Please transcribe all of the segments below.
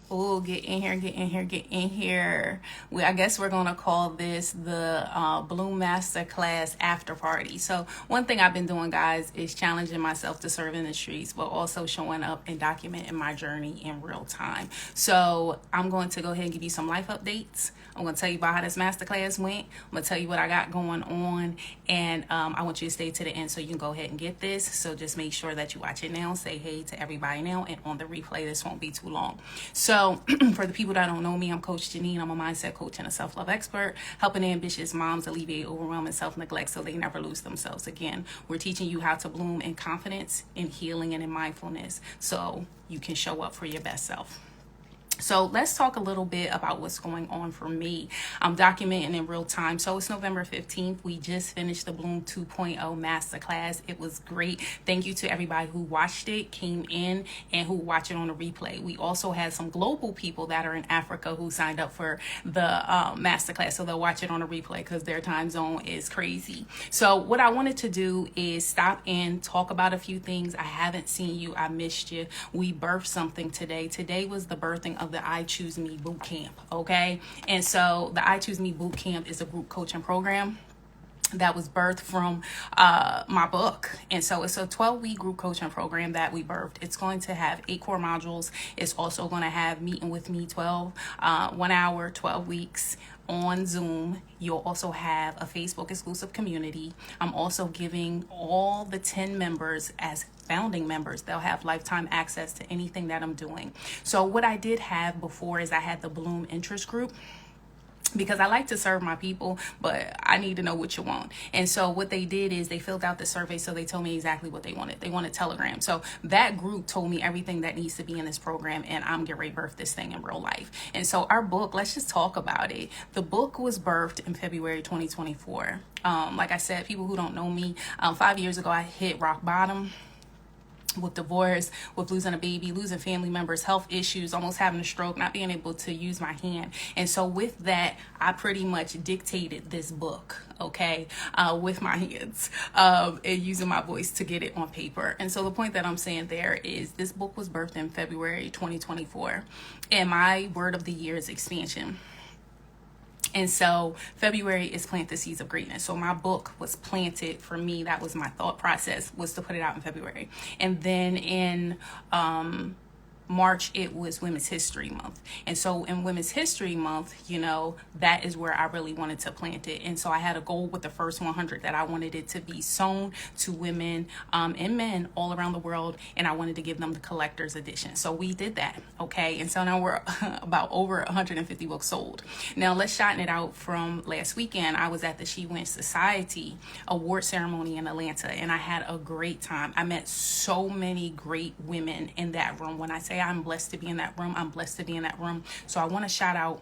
Oh, get in here, get in here, get in here. I guess we're going to call this the Bloom Masterclass Afterparty. So one thing I've been doing, guys, is challenging myself to serve in the streets, but also showing up and documenting my journey in real time. So I'm going to go ahead and give you some life updates. I'm going to tell you about how this masterclass went. I'm going to tell you what I got going on. And I want you to stay to the end so you can go ahead and get this. So just make sure that you watch it now. Say hey to everybody now. And on the replay, this won't be too long. So for the people that don't know me, I'm Coach Janine. I'm a mindset coach and a self-love expert, helping ambitious moms alleviate overwhelm and self-neglect so they never lose themselves again. We're teaching you how to bloom in confidence, in healing, and in mindfulness so you can show up for your best self. So let's talk a little bit about what's going on for me. I'm documenting in real time. So it's November 15th. We just finished the Bloom 2.0 Masterclass. It was great. Thank you to everybody who watched it, came in, and who watched it on the replay. We also had some global people that are in Africa who signed up for the Masterclass. So they'll watch it on the replay because their time zone is crazy. So what I wanted to do is stop and talk about a few things. I haven't seen you. I missed you. We birthed something today. Today was the birthing of the I Choose Me Bootcamp, okay? And so the I Choose Me Bootcamp is a group coaching program that was birthed from my book. And so it's a 12-week group coaching program that we birthed. It's going to have 8 core modules. It's also going to have Meeting with Me 12, 1 hour, 12 weeks on Zoom. You'll also have a Facebook exclusive community. I'm also giving all the 10 members as founding members. They'll have lifetime access to anything that I'm doing. So what I did have before is I had the Bloom interest group, because I like to serve my people, but I need to know what you want. And so what they did is they filled out the survey. So they told me exactly what they wanted. They wanted Telegram. So that group told me everything that needs to be in this program, and I'm getting ready to birth this thing in real life. And so our book, let's just talk about it. The book was birthed in February 2024. Like I said, people who don't know me, 5 years ago, I hit rock bottom with divorce, with losing a baby, losing family members, health issues, almost having a stroke, not being able to use my hand. And so with that, I pretty much dictated this book, okay, with my hands, and using my voice to get it on paper. And so the point that I'm saying there is this book was birthed in February 2024, and my word of the year is expansion. And so February is Plant the Seeds of Greatness. So my book was planted for me. That was my thought process, was to put it out in February. And then in March, it was Women's History Month. And so in Women's History Month, you know, that is where I really wanted to plant it. And so I had a goal with the first 100 that I wanted it to be sown to women and men all around the world. And I wanted to give them the collector's edition. So we did that, okay? And so now we're about over 150 books sold. Now let's shine it out from last weekend. I was at the She Wins Society award ceremony in Atlanta, and I had a great time. I met so many great women in that room. When I say I'm blessed to be in that room, I'm blessed to be in that room. So I want to shout out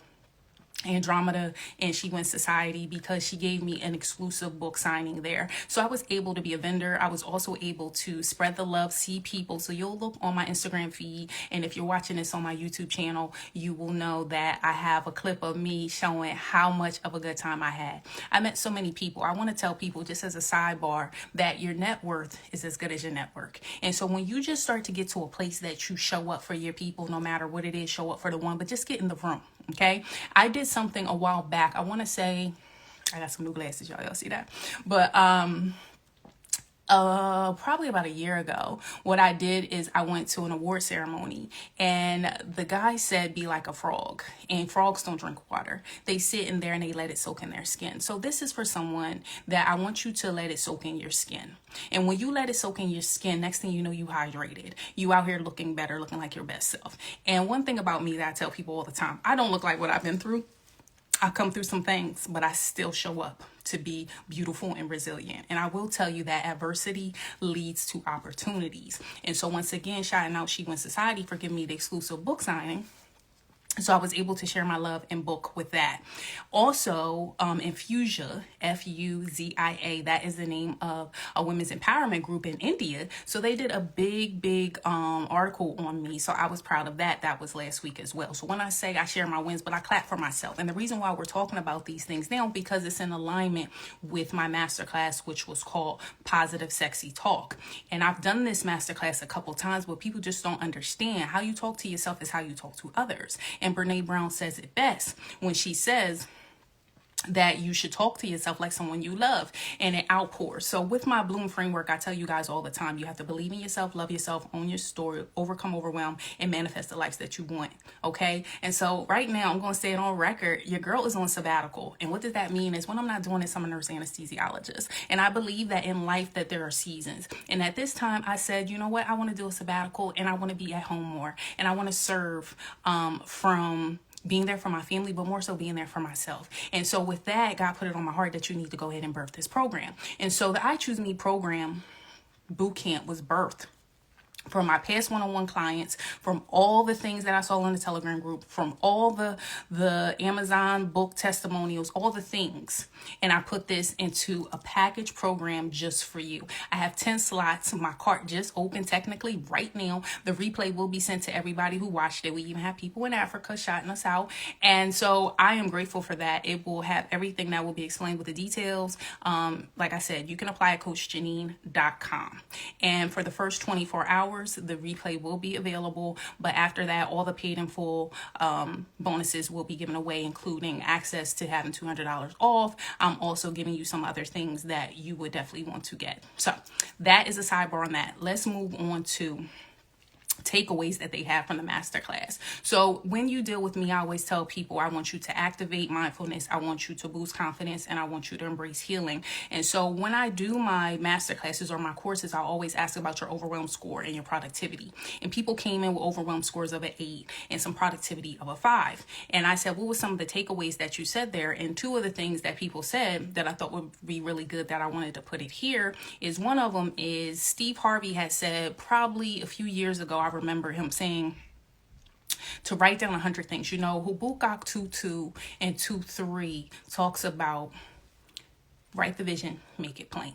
Andromeda and She Wins Society because she gave me an exclusive book signing there. So I was able to be a vendor. I was also able to spread the love, see people. So you'll look on my Instagram feed, and if you're watching this on my YouTube channel, you will know that I have a clip of me showing how much of a good time I had. I met so many people. I want to tell people, just as a sidebar, that your net worth is as good as your network. And so when you just start to get to a place that you show up for your people, no matter what it is, show up for the one, but just get in the room. Okay, I did something a while back. I want to say, I got some new glasses, y'all see that? But probably about a year ago, what I did is I went to an award ceremony, and the guy said, be like a frog. And frogs don't drink water. They sit in there and they let it soak in their skin. So this is for someone that I want you to let it soak in your skin. And when you let it soak in your skin, next thing you know, you hydrated. You out here looking better, looking like your best self. And one thing about me that I tell people all the time, I don't look like what I've been through. I come through some things, but I still show up to be beautiful and resilient. And I will tell you that adversity leads to opportunities. And so once again, shouting out She Wins Society for giving me the exclusive book signing. So I was able to share my love and book with that. Also, Infusia, Fuzia, that is the name of a women's empowerment group in India. So they did a big article on me. So I was proud of that. That was last week as well. So when I say I share my wins, but I clap for myself. And the reason why we're talking about these things now, because it's in alignment with my masterclass, which was called Positive Sexy Talk. And I've done this masterclass a couple times, but people just don't understand how you talk to yourself is how you talk to others. And Brene Brown says it best when she says that you should talk to yourself like someone you love, and it outpours. So with my Bloom framework, I tell you guys all the time, you have to believe in yourself, love yourself, own your story, overcome overwhelm, and manifest the life that you want. Okay. And so right now I'm going to say it on record, your girl is on sabbatical. And what does that mean is when I'm not doing this, I'm a nurse anesthesiologist. And I believe that in life that there are seasons. And at this time I said, you know what, I want to do a sabbatical and I want to be at home more. And I want to serve from being there for my family, but more so being there for myself. And so with that, God put it on my heart that you need to go ahead and birth this program. And so the I Choose Me program bootcamp was birthed from my past one-on-one clients, from all the things that I saw in the Telegram group, from all the Amazon book testimonials, all the things. And I put this into a package program just for you. I have 10 slots. My cart just opened technically right now. The replay will be sent to everybody who watched it. We even have people in Africa shouting us out. And so I am grateful for that. It will have everything that will be explained with the details. Like I said, you can apply at CoachJanine.com. And for the first 24 hours, the replay will be available, but after that, all the paid in full bonuses will be given away, including access to having $200 off. I'm also giving you some other things that you would definitely want to get. So that is a sidebar on that. Let's move on to takeaways that they have from the masterclass. So when you deal with me, I always tell people, I want you to activate mindfulness. I want you to boost confidence, and I want you to embrace healing. And so when I do my masterclasses or my courses, I always ask about your overwhelm score and your productivity. And people came in with overwhelm scores of an 8 and some productivity of a 5. And I said, what were some of the takeaways that you said there? And two of the things that people said that I thought would be really good that I wanted to put it here is, one of them is Steve Harvey had said probably a few years ago, I remember him saying to write down 100 things. You know, Habakkuk 2:2 and 2:3 talks about write the vision, make it plain.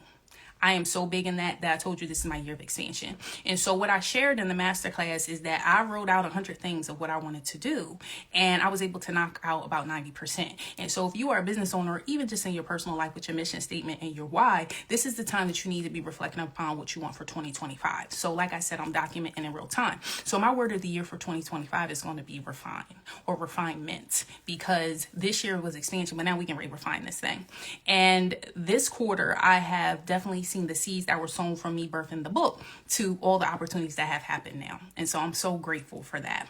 I am so big in that I told you this is my year of expansion. And so what I shared in the masterclass is that I wrote out 100 things of what I wanted to do, and I was able to knock out about 90%. And so if you are a business owner, or even just in your personal life with your mission statement and your why, this is the time that you need to be reflecting upon what you want for 2025. So like I said, I'm documenting in real time. So my word of the year for 2025 is going to be refine or refinement, because this year was expansion, but now we can refine this thing. And this quarter, I have definitely seen the seeds that were sown from me birthing the book to all the opportunities that have happened now. And so I'm so grateful for that.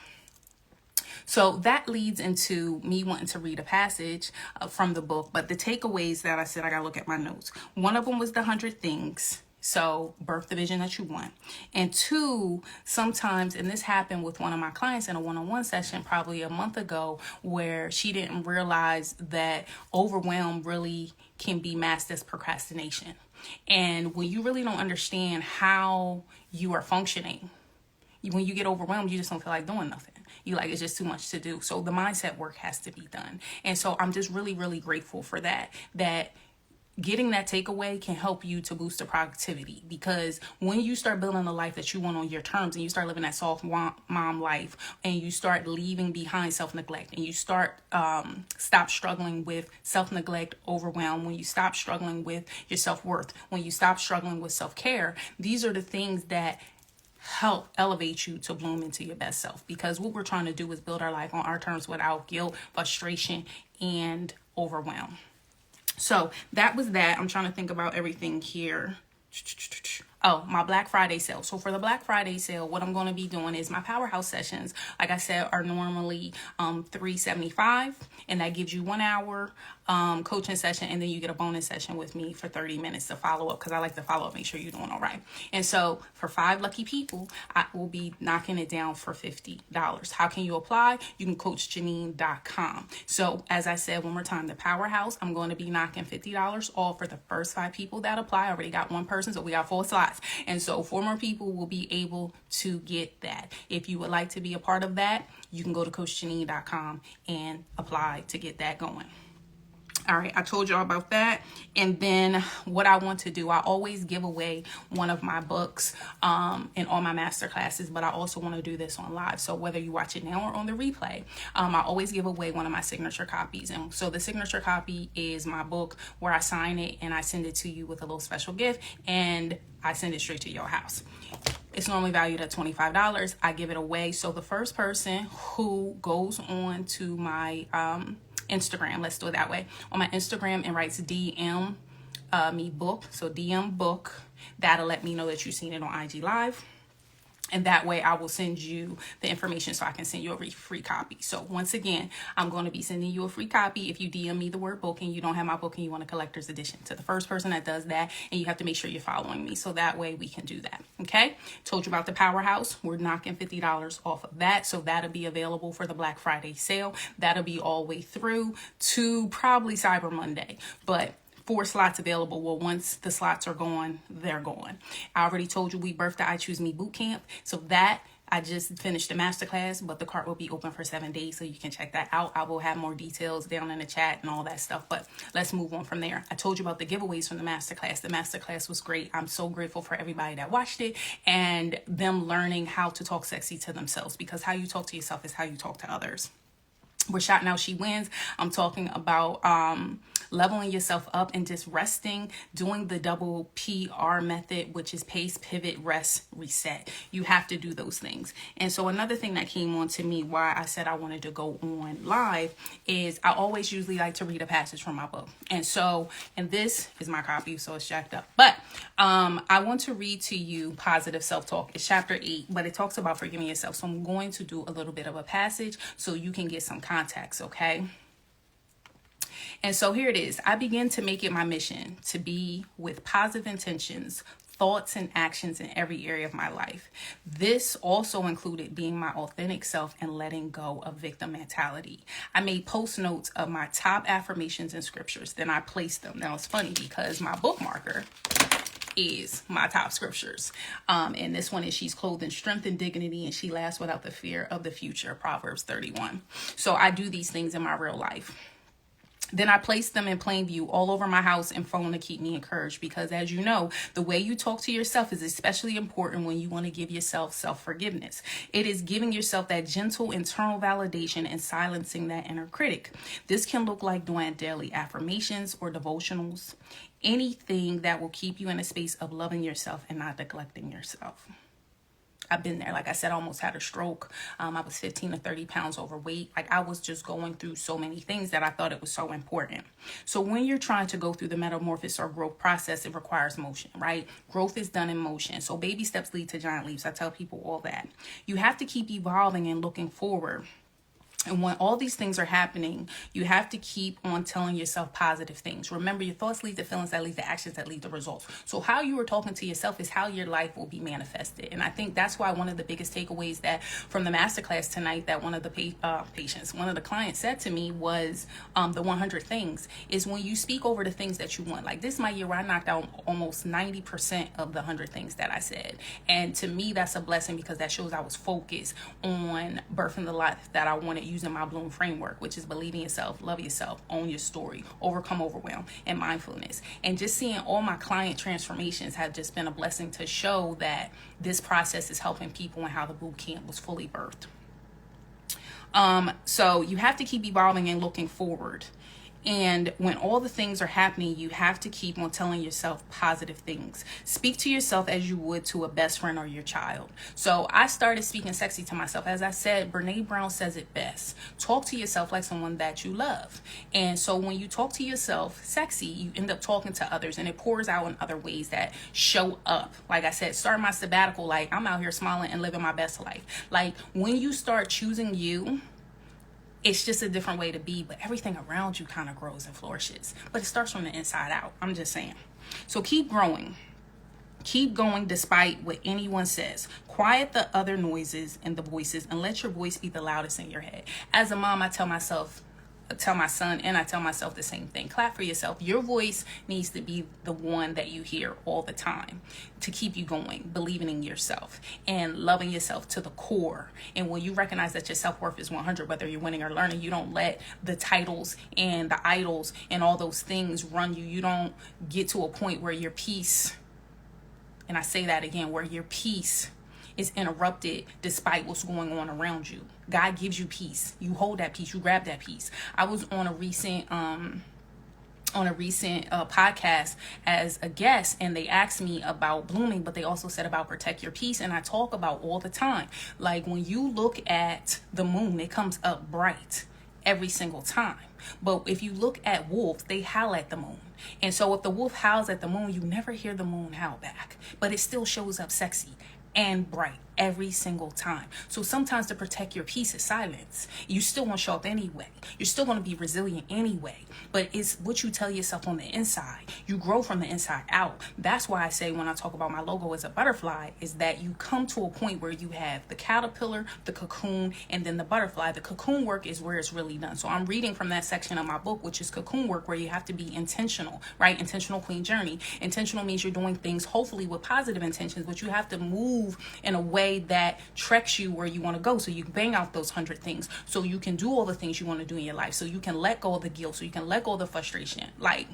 So that leads into me wanting to read a passage from the book. But the takeaways that I said, I got to look at my notes. One of them was the 100 things. So birth the vision that you want. And two, sometimes, and this happened with one of my clients in a one-on-one session probably a month ago, where she didn't realize that overwhelm really can be masked as procrastination. And when you really don't understand how you are functioning, when you get overwhelmed, you just don't feel like doing nothing. You like, it's just too much to do. So the mindset work has to be done. And so I'm just really, really grateful for that getting that takeaway can help you to boost the productivity, because when you start building the life that you want on your terms, and you start living that soft mom life, and you start leaving behind self-neglect, and you start stop struggling with self-neglect, overwhelm, when you stop struggling with your self-worth, when you stop struggling with self-care, these are the things that help elevate you to bloom into your best self. Because what we're trying to do is build our life on our terms without guilt, frustration, and overwhelm. So that was that. I'm trying to think about everything here. Oh, my Black Friday sale. So for the Black Friday sale, what I'm going to be doing is my powerhouse sessions, like I said, are normally $375, and that gives you 1 hour coaching session, and then you get a bonus session with me for 30 minutes to follow up, because I like to follow up, make sure you're doing all right. And so for 5 lucky people, I will be knocking it down for $50. How can you apply? You can CoachJanine.com. So as I said one more time, the powerhouse, I'm going to be knocking $50 off for the first 5 people that apply. I already got one person, so we got 4 slots. slots. And so 4 more people will be able to get that. If you would like to be a part of that, you can go to CoachJanine.com and apply to get that going. All right, I told y'all about that. And then what I want to do, I always give away one of my books in all my master classes, but I also want to do this on live. So whether you watch it now or on the replay, I always give away one of my signature copies. And so the signature copy is my book where I sign it and I send it to you with a little special gift, and I send it straight to your house. It's normally valued at $25. I give it away. So the first person who goes on to my Instagram, let's do it that way, on my Instagram and writes DM me book, so DM book, that'll let me know that you've seen it on IG Live. And that way I will send you the information so I can send you a free copy. So once again, I'm going to be sending you a free copy if you DM me the word book and you don't have my book and you want a collector's edition. To the first person that does that, and you have to make sure you're following me. So that way we can do that. Okay. Told you about the Powerhouse. We're knocking $50 off of that. So that'll be available for the Black Friday sale. That'll be all the way through to probably Cyber Monday. But 4 slots available. Well, once the slots are gone, they're gone. I already told you we birthed the I Choose Me Bootcamp. So that I just finished the masterclass, but the cart will be open for 7 days, so you can check that out. I will have more details down in the chat and all that stuff, but let's move on from there. I told you about the giveaways from the masterclass. The masterclass was great. I'm so grateful for everybody that watched it and them learning how to talk sexy to themselves, because how you talk to yourself is how you talk to others. We're shouting out She Wins. I'm talking about leveling yourself up and just resting, doing the double PR method, which is pace, pivot, rest, reset. You have to do those things. And so another thing that came on to me why I said I wanted to go on live is I always usually like to read a passage from my book. And this is my copy, so it's jacked up. But I want to read to you Positive Self-Talk. It's chapter 8, but it talks about forgiving yourself. So I'm going to do a little bit of a passage so you can get some context, okay? And so here it is. I begin to make it my mission to be with positive intentions, thoughts, and actions in every area of my life. This also included being my authentic self and letting go of victim mentality. I made post notes of my top affirmations and scriptures. Then I placed them. Now it's funny because my bookmarker is my top scriptures. And this one is she's clothed in strength and dignity, and she laughs without the fear of the future, Proverbs 31. So I do these things in my real life. Then I place them in plain view all over my house and phone to keep me encouraged, because as you know, the way you talk to yourself is especially important when you want to give yourself self-forgiveness. It is giving yourself that gentle internal validation and silencing that inner critic. This can look like doing daily affirmations or devotionals, anything that will keep you in a space of loving yourself and not neglecting yourself. I've been there. Like I said, I almost had a stroke. I was 15 to 30 pounds overweight. Like I was just going through so many things that I thought it was so important. So when you're trying to go through the metamorphosis or growth process, it requires motion, right? Growth is done in motion. So baby steps lead to giant leaps. I tell people all that. You have to keep evolving and looking forward. And when all these things are happening, you have to keep on telling yourself positive things. Remember, your thoughts lead to feelings that lead to actions that lead to results. So how you are talking to yourself is how your life will be manifested. And I think that's why one of the biggest takeaways that from the masterclass tonight that one of the one of the clients said to me was the 100 things is when you speak over the things that you want. Like this my year where I knocked out almost 90% of the 100 things that I said. And to me, that's a blessing because that shows I was focused on birthing the life that I wanted, using my Bloom framework, which is believe in yourself, love yourself, own your story, overcome overwhelm, and mindfulness. And just seeing all my client transformations have just been a blessing to show that this process is helping people and how the boot camp was fully birthed. So you have to keep evolving and looking forward. And when all the things are happening, you have to keep on telling yourself positive things. Speak to yourself as you would to a best friend or your child. So I started speaking sexy to myself. As I said, Brene Brown says it best. Talk to yourself like someone that you love. And so when you talk to yourself sexy, you end up talking to others, and it pours out in other ways that show up. Like I said, start my sabbatical like I'm out here smiling and living my best life. Like when you start choosing you, it's just a different way to be, but everything around you kind of grows and flourishes. But it starts from the inside out. I'm just saying. So keep growing. Keep going despite what anyone says. Quiet the other noises and the voices and let your voice be the loudest in your head. As a mom, I tell myself, tell my son and I tell myself the same thing. Clap for yourself. Your voice needs to be the one that you hear all the time to keep you going, believing in yourself and loving yourself to the core. And when you recognize that your self-worth is 100, whether you're winning or learning, you don't let the titles and the idols and all those things run you. You don't get to a point where your peace, and I say that again, where your peace is interrupted despite what's going on around you. God gives you peace. You hold that peace. You grab that peace. I was on a recent podcast as a guest, and they asked me about blooming, but they also said about protect your peace. And I talk about all the time, like when you look at the moon, it comes up bright every single time. But if you look at wolves, they howl at the moon. And so if the wolf howls at the moon, you never hear the moon howl back, but it still shows up sexy and bright every single time. So sometimes to protect your peace is silence. You still want to show up anyway. You're still going to be resilient anyway. But it's what you tell yourself on the inside. You grow from the inside out. That's why I say when I talk about my logo as a butterfly, is that you come to a point where you have the caterpillar, the cocoon, and then the butterfly. The cocoon work is where it's really done. So I'm reading from that section of my book, which is cocoon work, where you have to be intentional, right? Intentional queen journey. Intentional means you're doing things hopefully with positive intentions, but you have to move in a way that treks you where you want to go, so you can bang out those 100 things, so you can do all the things you want to do in your life, so you can let go of the guilt, so you can let go of the frustration. Like,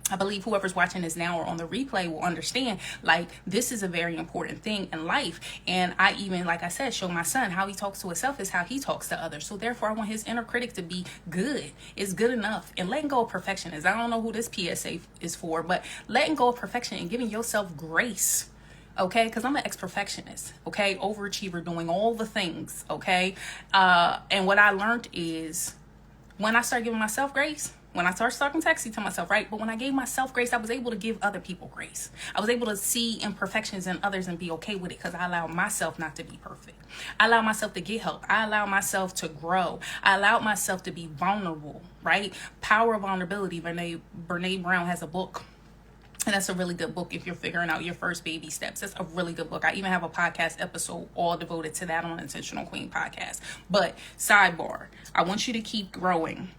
I believe whoever's watching this now or on the replay will understand, like, this is a very important thing in life. And I even, like I said, show my son how he talks to himself is how he talks to others. So therefore I want his inner critic to be good. It's good enough. And letting go of perfection is, I don't know who this PSA is for, but letting go of perfection and giving yourself grace. Okay, because I'm an ex-perfectionist, okay, overachiever, doing all the things, okay, and what I learned is when I start giving myself grace, when I start talking sexy to myself, right, but when I gave myself grace, I was able to give other people grace. I was able to see imperfections in others and be okay with it, because I allowed myself not to be perfect. I allowed myself to get help. I allowed myself to grow. I allowed myself to be vulnerable, right? Power of Vulnerability. Brene Brown has a book. And that's a really good book if you're figuring out your first baby steps. That's a really good book. I even have a podcast episode all devoted to that on Intentional Queen podcast. But sidebar, I want you to keep growing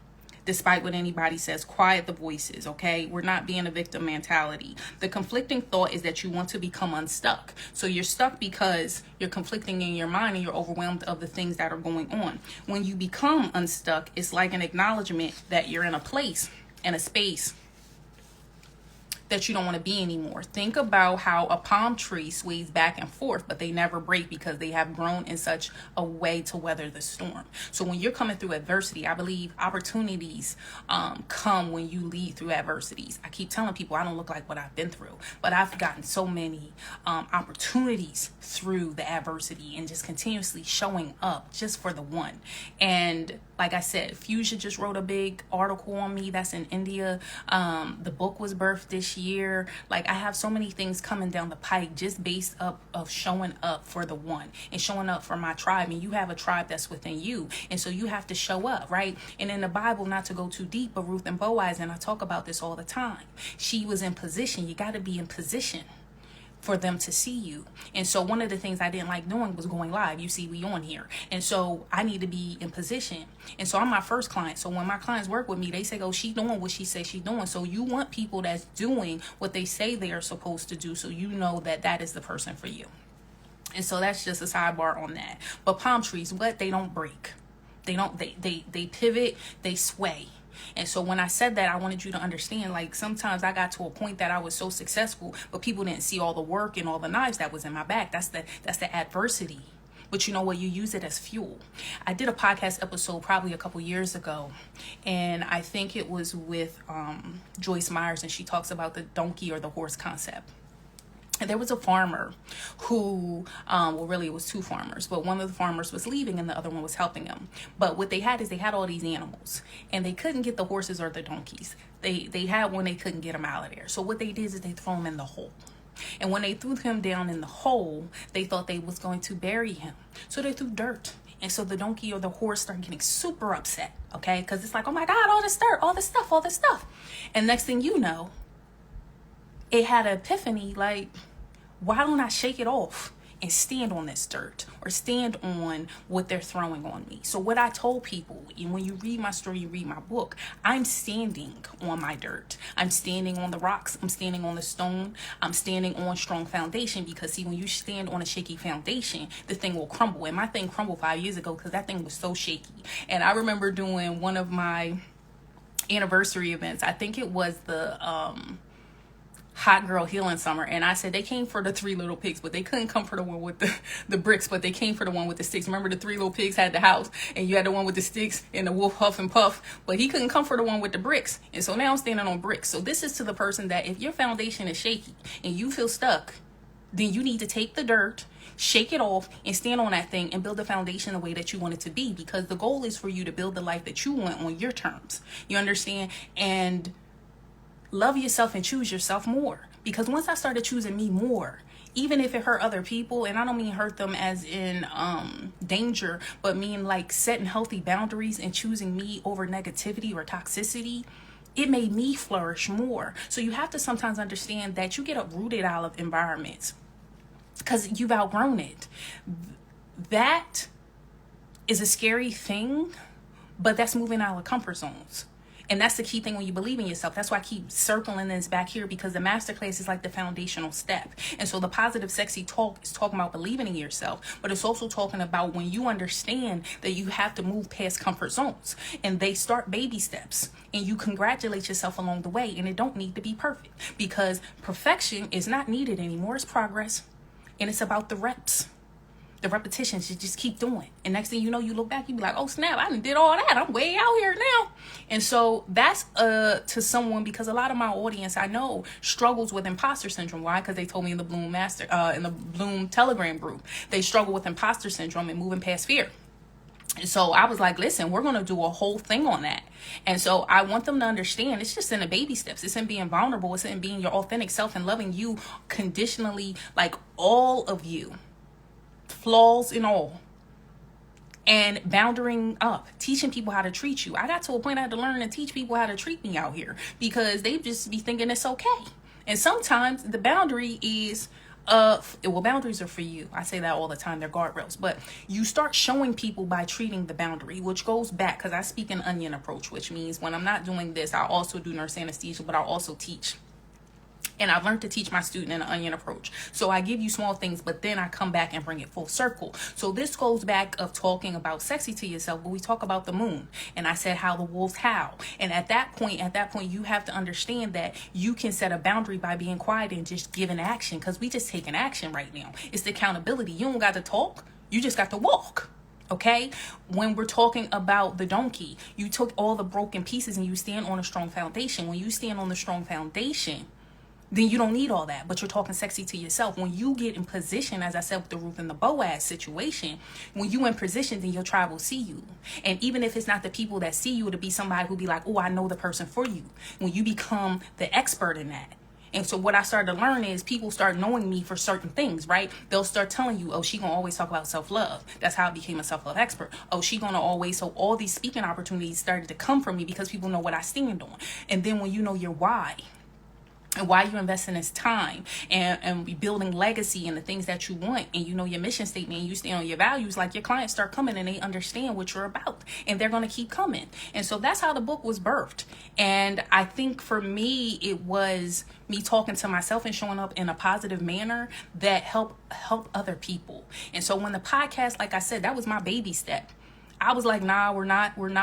despite what anybody says. Quiet the voices, okay? We're not being a victim mentality. The conflicting thought is that you want to become unstuck. So you're stuck because you're conflicting in your mind and you're overwhelmed of the things that are going on. When you become unstuck, it's like an acknowledgement that you're in a place, in a space that you don't want to be anymore. Think about how a palm tree sways back and forth, but they never break because they have grown in such a way to weather the storm. So when you're coming through adversity, I believe opportunities come when you lead through adversities. I keep telling people I don't look like what I've been through, but I've gotten so many opportunities through the adversity and just continuously showing up just for the one. And like I said, Fuchsia just wrote a big article on me. That's in India. The book was birthed this year. Like, I have so many things coming down the pike just based up of showing up for the one and showing up for my tribe. And you have a tribe that's within you. And so you have to show up, right? And in the Bible, not to go too deep, but Ruth and Boaz, and I talk about this all the time. She was in position. You got to be in position for them to see you. And so one of the things I didn't like doing was going live. You see, we on here. And so I need to be in position. And so I'm my first client. So when my clients work with me, they say, oh, she doing what she says she's doing. So you want people that's doing what they say they are supposed to do, so you know that that is the person for you. And so that's just a sidebar on that. But palm trees, what? They don't break. They pivot, they sway. And so when I said that, I wanted you to understand, like, sometimes I got to a point that I was so successful, but people didn't see all the work and all the knives that was in my back. That's the adversity. But you know what? You use it as fuel. I did a podcast episode probably a couple years ago, and I think it was with Joyce Myers, and she talks about the donkey or the horse concept. And there was a farmer who, well, really it was two farmers, but one of the farmers was leaving and the other one was helping him. But what they had is they had all these animals, and they couldn't get the horses or the donkeys. They had one, they couldn't get them out of there. So what they did is they threw him in the hole. And when they threw him down in the hole, they thought they was going to bury him. So they threw dirt. And so the donkey or the horse started getting super upset, okay? Because it's like, oh my God, all this dirt, all this stuff. And next thing you know, it had an epiphany, like, why don't I shake it off? and stand on this dirt or stand on what they're throwing on me. So what I told people, and when you read my story, you read my book, I'm standing on my dirt. I'm standing on the rocks. I'm standing on the stone. I'm standing on strong foundation, because see, when you stand on a shaky foundation, the thing will crumble. And my thing crumbled 5 years ago because that thing was so shaky. And I remember doing one of my anniversary events. I think it was the Hot Girl Healing Summer, and I said they came for the 3 little pigs, but they couldn't come for the one with the bricks, but they came for the one with the sticks. Remember, the 3 little pigs had the house, and you had the one with the sticks and the wolf huff and puff, but he couldn't come for the one with the bricks. And so now I'm standing on bricks. So this is to the person that if your foundation is shaky and you feel stuck, then you need to take the dirt, shake it off, and stand on that thing and build the foundation the way that you want it to be, because the goal is for you to build the life that you want on your terms. You understand? And love yourself and choose yourself more. Because once I started choosing me more, even if it hurt other people, and I don't mean hurt them as in danger, but mean like setting healthy boundaries and choosing me over negativity or toxicity, it made me flourish more. So you have to sometimes understand that you get uprooted out of environments because you've outgrown it. That is a scary thing, but that's moving out of comfort zones. And that's the key thing when you believe in yourself. That's why I keep circling this back here, because the masterclass is like the foundational step. And so the positive, sexy talk is talking about believing in yourself, but it's also talking about when you understand that you have to move past comfort zones, and they start baby steps, and you congratulate yourself along the way. And it don't need to be perfect, because perfection is not needed anymore. It's progress, and it's about the reps. The repetitions, you just keep doing. And next thing you know, you look back, you be like, oh snap, I done did all that. I'm way out here now. And so that's to someone, because a lot of my audience I know struggles with imposter syndrome. Why? Because they told me in the Bloom Telegram group, they struggle with imposter syndrome and moving past fear. And so I was like, listen, we're going to do a whole thing on that. And so I want them to understand it's just in the baby steps. It's in being vulnerable. It's in being your authentic self and loving you conditionally, like all of you, flaws and all, and boundering up, teaching people how to treat you. I got to a point I had to learn to teach people how to treat me out here, because they just be thinking it's okay. And sometimes the boundary is boundaries are for you. I say that all the time. They're guardrails, but you start showing people by treating the boundary, which goes back, because I speak an onion approach, which means when I'm not doing this, I also do nurse anesthesia, but I also teach. And I've learned to teach my student an onion approach. So I give you small things, but then I come back and bring it full circle. So this goes back of talking about sexy to yourself, but we talk about the moon. And I said how the wolves howl. And at that point, you have to understand that you can set a boundary by being quiet and just giving action, because we just taking action right now. It's the accountability. You don't got to talk. You just got to walk. Okay, when we're talking about the donkey, you took all the broken pieces and you stand on a strong foundation. When you stand on the strong foundation, then you don't need all that, but you're talking sexy to yourself. When you get in position, as I said with the Ruth and the Boaz situation, when you in position, then your tribe will see you. And even if it's not the people that see you, it'll be somebody who'll be like, oh, I know the person for you. When you become the expert in that. And so what I started to learn is people start knowing me for certain things, right? They'll start telling you, oh, she gonna always talk about self-love. That's how I became a self-love expert. Oh, she gonna always, so all these speaking opportunities started to come from me because people know what I stand on. And then when you know your why, and why you invest in this time and building legacy and the things that you want, and you know your mission statement and you stand on your values, like your clients start coming and they understand what you're about, and they're going to keep coming. And so that's how the book was birthed. And I think for me, it was me talking to myself and showing up in a positive manner that help other people. And so when the podcast, like I said, that was my baby step. I was like, nah, we're not doing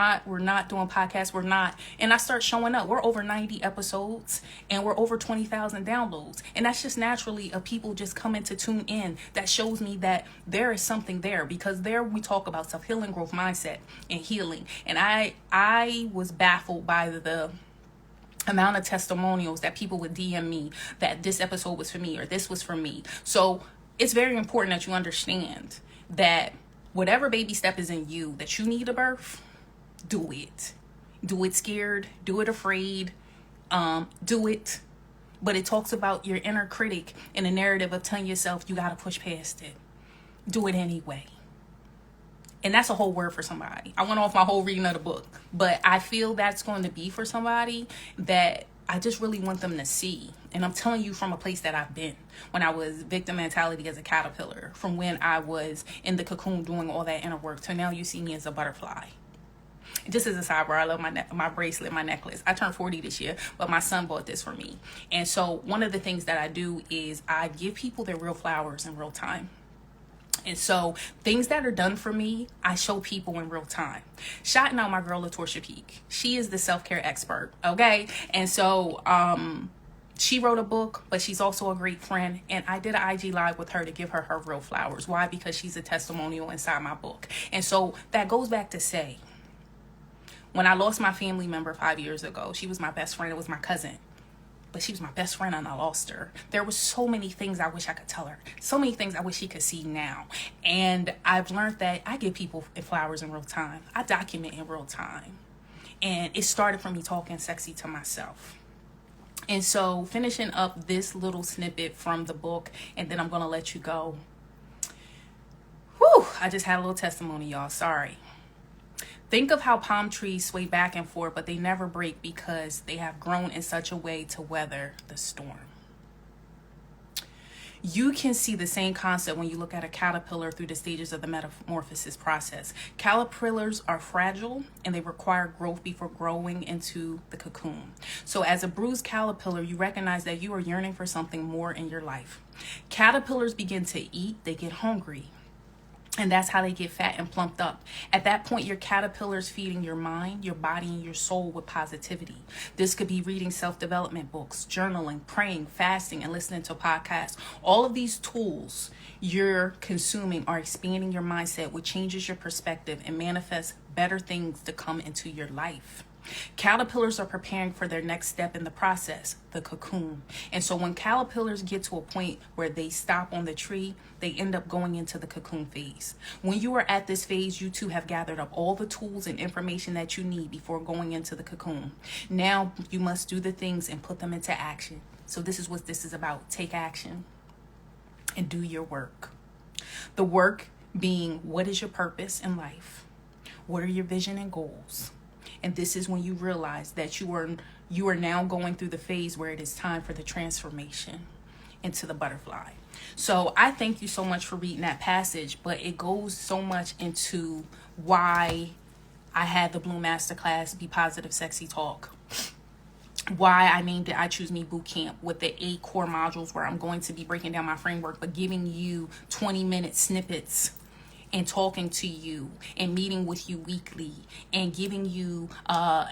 podcasts. We're not. And I start showing up. We're over 90 episodes and we're over 20,000 downloads. And that's just naturally of people just coming to tune in. That shows me that there is something there, because there we talk about self-healing, growth mindset, and healing. And I was baffled by the amount of testimonials that people would DM me that this episode was for me or this was for me. So it's very important that you understand that whatever baby step is in you that you need to birth, do it. Do it scared, do it afraid, do it. But it talks about your inner critic and the narrative of telling yourself you got to push past it. Do it anyway. And that's a whole word for somebody. I went off my whole reading of the book, but I feel that's going to be for somebody that I just really want them to see. And I'm telling you from a place that I've been. When I was victim mentality as a caterpillar, from when I was in the cocoon doing all that inner work, to now you see me as a butterfly. Just as a sidebar, I love my bracelet, my necklace. I turned 40 this year, but my son bought this for me. And so one of the things that I do is I give people their real flowers in real time. And so things that are done for me, I show people in real time. Shouting out my girl, LaTorsha Peak. She is the self-care expert, okay? And so she wrote a book, but she's also a great friend. And I did an IG Live with her to give her her real flowers. Why? Because she's a testimonial inside my book. And so that goes back to say, when I lost my family member 5 years ago, she was my best friend. It was my cousin. But she was my best friend and I lost her. There were so many things I wish I could tell her. So many things I wish she could see now. And I've learned that I give people flowers in real time. I document in real time. And it started from me talking sexy to myself. And so finishing up this little snippet from the book, and then I'm going to let you go. Whew, I just had a little testimony, y'all. Sorry. Think of how palm trees sway back and forth, but they never break because they have grown in such a way to weather the storm. You can see the same concept when you look at a caterpillar through the stages of the metamorphosis process. Caterpillars are fragile and they require growth before growing into the cocoon. So as a bruised caterpillar, you recognize that you are yearning for something more in your life. Caterpillars begin to eat, they get hungry. And that's how they get fat and plumped up. At that point, your caterpillar is feeding your mind, your body, and your soul with positivity. This could be reading self-development books, journaling, praying, fasting, and listening to podcasts. All of these tools you're consuming are expanding your mindset, which changes your perspective and manifests better things to come into your life. Caterpillars are preparing for their next step in the process, the cocoon. And so when caterpillars get to a point where they stop on the tree, they end up going into the cocoon phase. When you are at this phase, you too have gathered up all the tools and information that you need before going into the cocoon. Now you must do the things and put them into action. So this is what this is about. Take action and do your work. The work being, what is your purpose in life? What are your vision and goals? And this is when you realize that you are now going through the phase where it is time for the transformation into the butterfly. So I thank you so much for reading that passage, but it goes so much into why I had the Bloom Masterclass Be Positive Sexy Talk. Why I named it I Choose Me Bootcamp with the 8 core modules where I'm going to be breaking down my framework, but giving you 20-minute snippets and talking to you and meeting with you weekly and giving you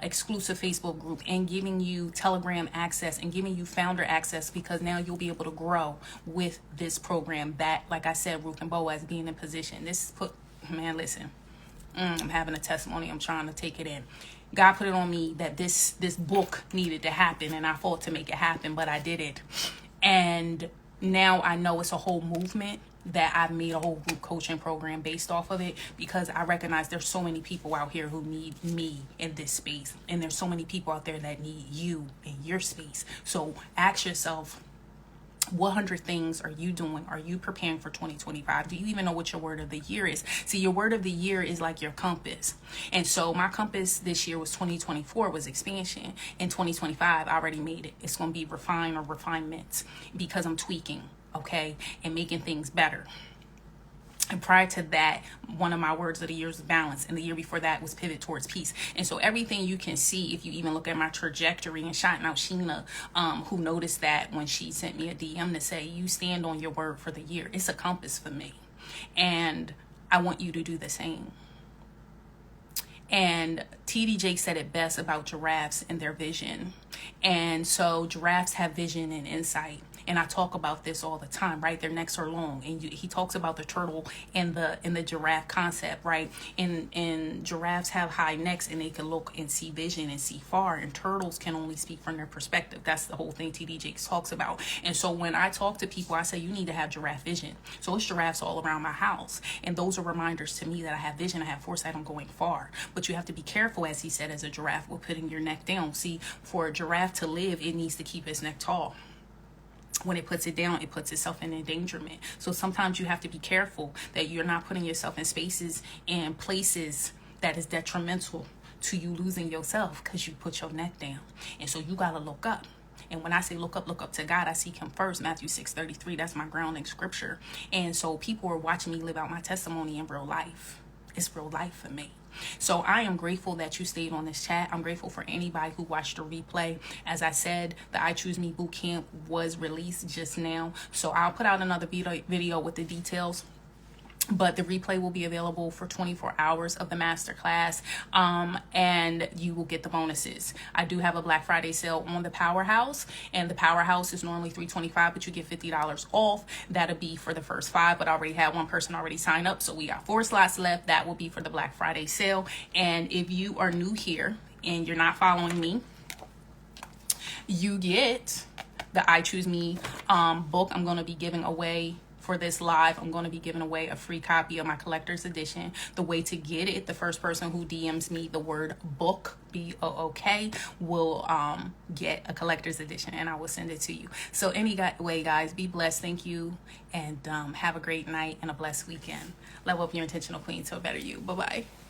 exclusive Facebook group and giving you Telegram access and giving you founder access, because now you'll be able to grow with this program that, like I said, Ruth and Boaz being in position. This put, man, listen, I'm having a testimony. I'm trying to take it in. God put it on me that this book needed to happen, and I fought to make it happen, but I did it. And now I know it's a whole movement that I've made a whole group coaching program based off of it, because I recognize there's so many people out here who need me in this space. And there's so many people out there that need you in your space. So ask yourself, what 100 things are you doing? Are you preparing for 2025? Do you even know what your word of the year is? See, your word of the year is like your compass. And so my compass this year was 2024 was expansion. In 2025, I already made it. It's going to be refine or refinement, because I'm tweaking, okay, and making things better. And prior to that, one of my words of the year was balance. And the year before that was pivot towards peace. And so everything you can see, if you even look at my trajectory, and shouting out Sheena, who noticed that when she sent me a DM to say, you stand on your word for the year. It's a compass for me. And I want you to do the same. And TD Jake said it best about giraffes and their vision. And so giraffes have vision and insight. And I talk about this all the time, right? Their necks are long. And he talks about the turtle and the giraffe concept, right? And giraffes have high necks, and they can look and see vision and see far. And turtles can only speak from their perspective. That's the whole thing TD Jakes talks about. And so when I talk to people, I say, you need to have giraffe vision. So it's giraffes all around my house. And those are reminders to me that I have vision, I have foresight, I'm going far. But you have to be careful, as he said, as a giraffe, with putting your neck down. See, for a giraffe to live, it needs to keep its neck tall. When it puts it down, it puts itself in endangerment. So sometimes you have to be careful that you're not putting yourself in spaces and places that is detrimental to you losing yourself because you put your neck down. And so you got to look up. And when I say look up to God, I seek him first. Matthew 6:33, that's my grounding scripture. And so people are watching me live out my testimony in real life. It's real life for me. So I am grateful that you stayed on this chat. I'm grateful for anybody who watched the replay. As I said, the I Choose Me Bootcamp was released just now. So I'll put out another video with the details. But the replay will be available for 24 hours of the masterclass, and you will get the bonuses. I do have a Black Friday sale on the Powerhouse, and the Powerhouse is normally $325, but you get $50 off. That'll be for the first 5, but I already had one person already sign up, so we got 4 slots left. That will be for the Black Friday sale. And if you are new here and you're not following me, you get the I Choose Me book. I'm going to be giving away for this live. I'm going to be giving away a free copy of my collector's edition. The way to get it, the first person who DMs me the word book, BOOK, will get a collector's edition, and I will send it to you. So anyway, guys, be blessed. Thank you, and have a great night and a blessed weekend. Level up your intentional queen to a better you. Bye-bye.